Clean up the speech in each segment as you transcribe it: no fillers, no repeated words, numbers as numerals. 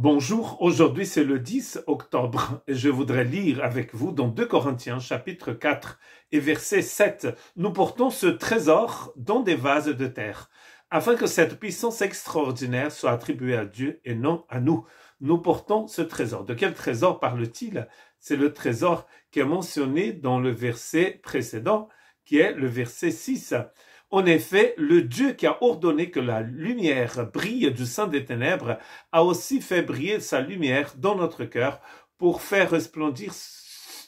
Bonjour, aujourd'hui c'est le 10 octobre et je voudrais lire avec vous dans 2 Corinthiens chapitre 4 et verset 7. Nous portons ce trésor dans des vases de terre, afin que cette puissance extraordinaire soit attribuée à Dieu et non à nous. Nous portons ce trésor. De quel trésor parle-t-il? C'est le trésor qui est mentionné dans le verset précédent, qui est le verset 6. En effet, le Dieu qui a ordonné que la lumière brille du sein des ténèbres a aussi fait briller sa lumière dans notre cœur pour faire resplendir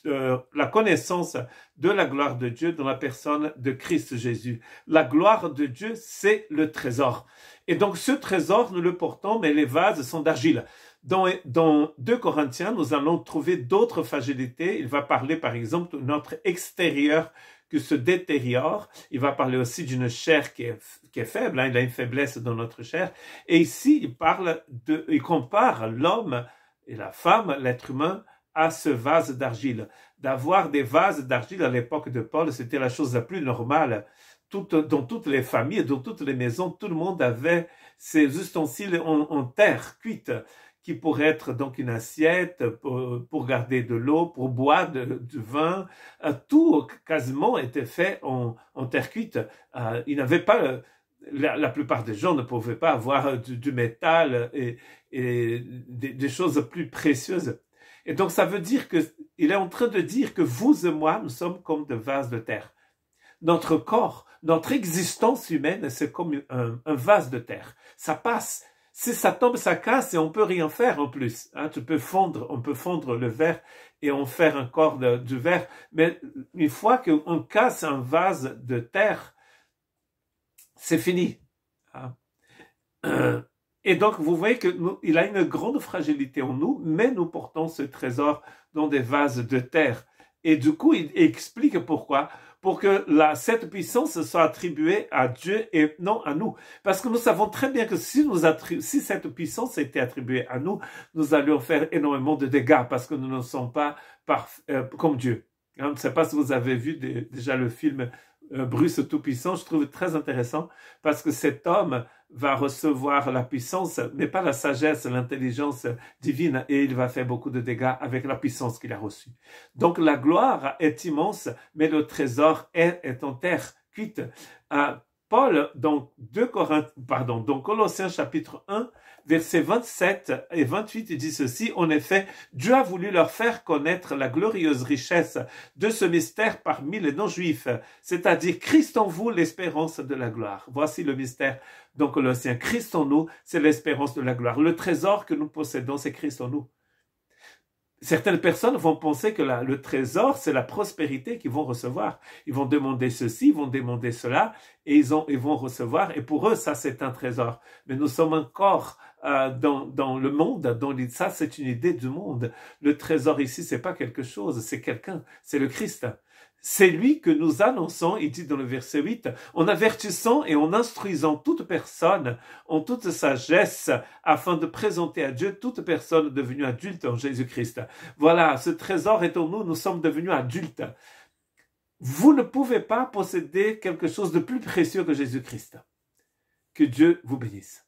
la connaissance de la gloire de Dieu dans la personne de Christ Jésus. La gloire de Dieu, c'est le trésor. Et donc ce trésor, nous le portons, mais les vases sont d'argile. Dans 2 Corinthiens, nous allons trouver d'autres fragilités. Il va parler par exemple de notre extérieur qui se détériore. Il va parler aussi d'une chair qui est faible, il a une faiblesse dans notre chair. Et ici, il compare l'homme et la femme, l'être humain, à ce vase d'argile. D'avoir des vases d'argile à l'époque de Paul, c'était la chose la plus normale. Dans toutes les familles, dans toutes les maisons, tout le monde avait ces ustensiles en terre cuite, qui pourrait être donc une assiette pour garder de l'eau, pour boire du vin. Tout quasiment était fait en terre cuite. Il n'avait pas, la plupart des gens ne pouvaient pas avoir du métal et des choses plus précieuses. Et donc ça veut dire il est en train de dire que vous et moi, nous sommes comme des vases de terre. Notre corps, notre existence humaine, c'est comme un vase de terre. Ça passe. Si ça tombe, ça casse et on peut rien faire en plus. On peut fondre le verre et en faire un corps du verre. Mais une fois qu'on casse un vase de terre, c'est fini. Et donc, vous voyez qu'il a une grande fragilité en nous, mais nous portons ce trésor dans des vases de terre. Et du coup, il explique pourquoi. Pour que cette puissance soit attribuée à Dieu et non à nous. Parce que nous savons très bien que si cette puissance était attribuée à nous, nous allions faire énormément de dégâts parce que nous ne sommes pas comme Dieu. Je ne sais pas si vous avez vu déjà le film Bruce Tout-Puissant, je trouve très intéressant parce que cet homme va recevoir la puissance, mais pas la sagesse, l'intelligence divine, et il va faire beaucoup de dégâts avec la puissance qu'il a reçue. Donc la gloire est immense, mais le trésor est en terre cuite. Paul, dans Colossiens chapitre 1, versets 27 et 28, il dit ceci: en effet, Dieu a voulu leur faire connaître la glorieuse richesse de ce mystère parmi les non-juifs, c'est-à-dire Christ en vous, l'espérance de la gloire. Voici le mystère dans Colossiens. Christ en nous, c'est l'espérance de la gloire. Le trésor que nous possédons, c'est Christ en nous. Certaines personnes vont penser que le trésor, c'est la prospérité qu'ils vont recevoir. Ils vont demander ceci, ils vont demander cela, et ils vont recevoir. Et pour eux, ça, c'est un trésor. Mais nous sommes encore dans le monde. Ça, c'est une idée du monde. Le trésor ici, c'est pas quelque chose, c'est quelqu'un. C'est le Christ. C'est lui que nous annonçons, il dit dans le verset 8, en avertissant et en instruisant toute personne en toute sagesse, afin de présenter à Dieu toute personne devenue adulte en Jésus-Christ. Voilà, ce trésor est en nous, nous sommes devenus adultes. Vous ne pouvez pas posséder quelque chose de plus précieux que Jésus-Christ. Que Dieu vous bénisse.